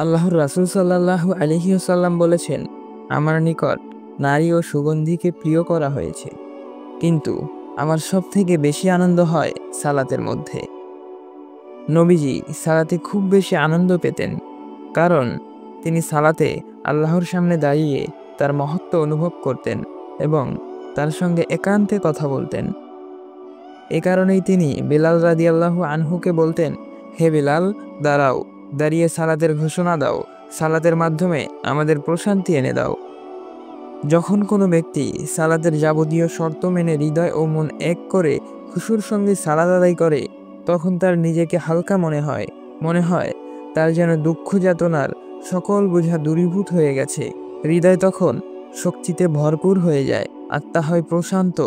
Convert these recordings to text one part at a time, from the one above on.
আল্লাহর রাসূল সাল্লাল্লাহু আলাইহি ওয়াসাল্লাম বলেছেন, আমার নিকট নারী ও সুগন্ধিকে প্রিয় করা হয়েছে, কিন্তু আমার সবথেকে বেশি আনন্দ হয় সালাতের মধ্যে। নবীজি সালাতে খুব বেশি আনন্দ পেতেন, কারণ তিনি সালাতে আল্লাহর সামনে দাঁড়িয়ে তার মহত্ব অনুভব করতেন এবং তার সঙ্গে একান্তে কথা বলতেন। এ কারণেই তিনি বিলাল রাদিয়াল্লাহু আনহুকে বলতেন, হে বিলাল, দাঁড়াও, দাঁড়িয়ে সালাতের ঘোষণা দাও, সালাতের মাধ্যমে আমাদের প্রশান্তি এনে দাও। যখন কোনো ব্যক্তি সালাতের যাবতীয় শর্ত মেনে হৃদয় ও মন এক করে খুশুর সঙ্গে সালাত আদায় করে, তখন তার নিজেকে হালকা মনে হয় তার যেন দুঃখ যাতনার সকল বোঝা দূরীভূত হয়ে গেছে। হৃদয় তখন শক্তিতে ভরপুর হয়ে যায়, আত্মা হয় প্রশান্ত।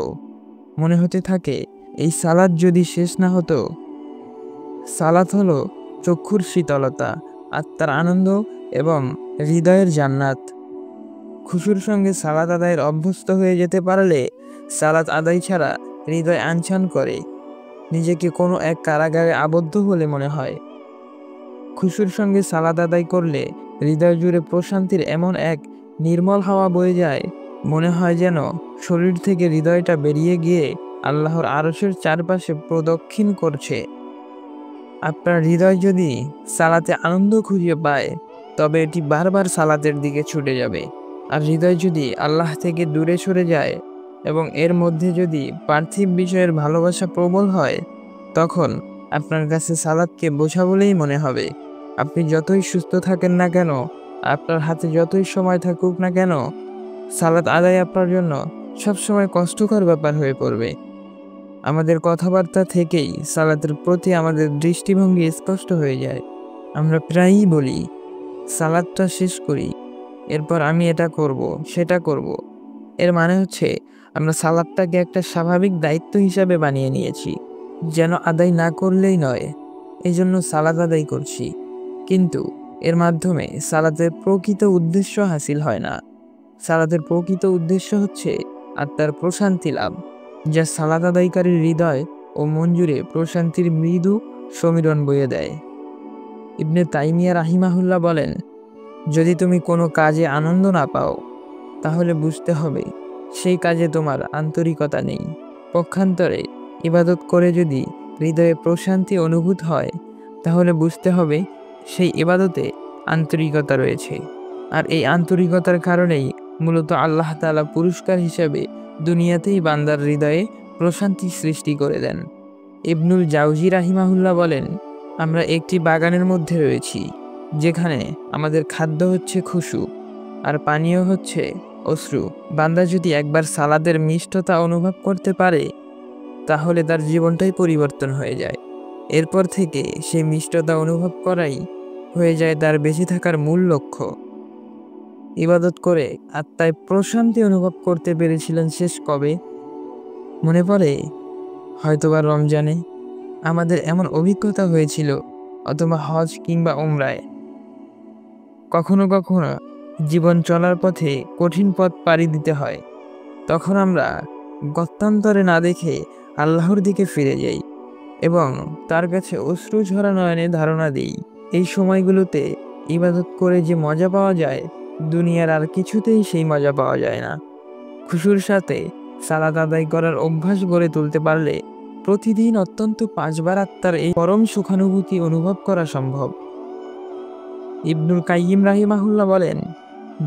মনে হতে থাকে, এই সালাত যদি শেষ না হতো। সালাত হলো চক্ষুর শীতলতা, আত্মার আনন্দ এবং হৃদয়ের জান্নাত। খুশুর সঙ্গে সালাত আদায়ের অভ্যস্ত হয়ে যেতে পারলে সালাত আদায় ছাড়া হৃদয় আনছান করে, নিজেকে কোনো এক কারাগারে আবদ্ধ বলে মনে হয়। খুশুর সঙ্গে সালাত আদায় করলে হৃদয় জুড়ে প্রশান্তির এমন এক নির্মল হাওয়া বয়ে যায়, মনে হয় যেন শরীর থেকে হৃদয়টা বেরিয়ে গিয়ে আল্লাহর আরশের চারপাশে প্রদক্ষিণ করছে। আপনার হৃদয় যদি সালাতে আনন্দ খুঁজে পায়, তবে এটি বারবার সালাতের দিকে ছুটে যাবে। আর হৃদয় যদি আল্লাহ থেকে দূরে সরে যায় এবং এর মধ্যে যদি পার্থিব বিষয়ের ভালোবাসা প্রবল হয়, তখন আপনার কাছে সালাতকে বোঝা বলেই মনে হবে। আপনি যতই সুস্থ থাকেন না কেন, আপনার হাতে যতই সময় থাকুক না কেন, সালাত আদায় আপনার জন্য সবসময় কষ্টকর ব্যাপার হয়ে পড়বে। আমাদের কথাবার্তা থেকেই সালাতের প্রতি আমাদের দৃষ্টিভঙ্গি স্পষ্ট হয়ে যায়। আমরা প্রায়ই বলি, সালাতটা শেষ করি, এরপর আমি এটা করব, সেটা করব। এর মানে হচ্ছে আমরা সালাতটাকে একটা স্বাভাবিক দায়িত্ব হিসাবে বানিয়ে নিয়েছি, যেন আদায় না করলেই নয়। এই জন্য সালাত আদায় করছি, কিন্তু এর মাধ্যমে সালাতের প্রকৃত উদ্দেশ্য হাসিল হয় না। সালাতের প্রকৃত উদ্দেশ্য হচ্ছে আত্মার প্রশান্তি লাভ, যা সালাত আদায়কারীর হৃদয় ও মন জুড়ে প্রশান্তির মৃদু সমীরণ বয়ে দেয়। ইবনে তাইমিয়া রাহিমাহুল্লাহ বলেন, যদি তুমি কোনো কাজে আনন্দ না পাও, তাহলে বুঝতে হবে সেই কাজে তোমার আন্তরিকতা নেই। পক্ষান্তরে ইবাদত করে যদি হৃদয়ে প্রশান্তি অনুভূত হয়, তাহলে বুঝতে হবে সেই ইবাদতে আন্তরিকতা রয়েছে। আর এই আন্তরিকতার কারণেই মূলত আল্লাহ তাআলা পুরস্কার হিসেবে দুনিয়াতেই বান্দার হৃদয়ে প্রশান্তি সৃষ্টি করে দেন। ইবনুল জাওজি রাহিমাহুল্লাহ বলেন, আমরা একটি বাগানের মধ্যে রয়েছি, যেখানে আমাদের খাদ্য হচ্ছে খুশু আর পানীয় হচ্ছে অশ্রু। বান্দা যদি একবার সালাদের মিষ্টতা অনুভব করতে পারে, তাহলে তার জীবনটাই পরিবর্তন হয়ে যায়। এরপর থেকে সেই মিষ্টতা অনুভব করাই হয়ে যায় তার বেঁচে থাকার মূল লক্ষ্য। ইবাদত করে আত্মায় প্রশান্তি অনুভব করতে পেরেছিলেন শেষ কবে? মনে পড়ে? হয়তোবা রমজানে আমাদের এমন অভিজ্ঞতা হয়েছিল, অথবা হজ কিংবা উমরায়। কখনো কখনো জীবন চলার পথে কঠিন পথ পাড়ি দিতে হয়, তখন আমরা গত্যন্তরে না দেখে আল্লাহর দিকে ফিরে যাই এবং তার কাছে অশ্রু ঝরা নয়নে ধারণা দিই। এই সময়গুলোতে ইবাদত করে যে মজা পাওয়া যায়, দুনিয়ার আর কিছুতেই সেই মজা পাওয়া যায় না। খুশুর সাথে সালাত আদায় করার অভ্যাস গড়ে তুলতে পারলে প্রতিদিন অত্যন্ত 5 বার আত্মার এই পরম সুখানুভূতি অনুভব করা সম্ভব। ইবনুল কাইয়িম রাহিমাহুল্লাহ বলেন,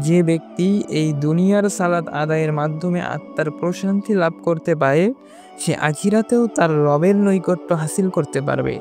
যে ব্যক্তি এই দুনিয়ার সালাত আদায়ের মাধ্যমে আত্মার প্রশান্তি লাভ করতে পারে, সে আখিরাতেও তার রবের নৈকট্য হাসিল করতে পারবে।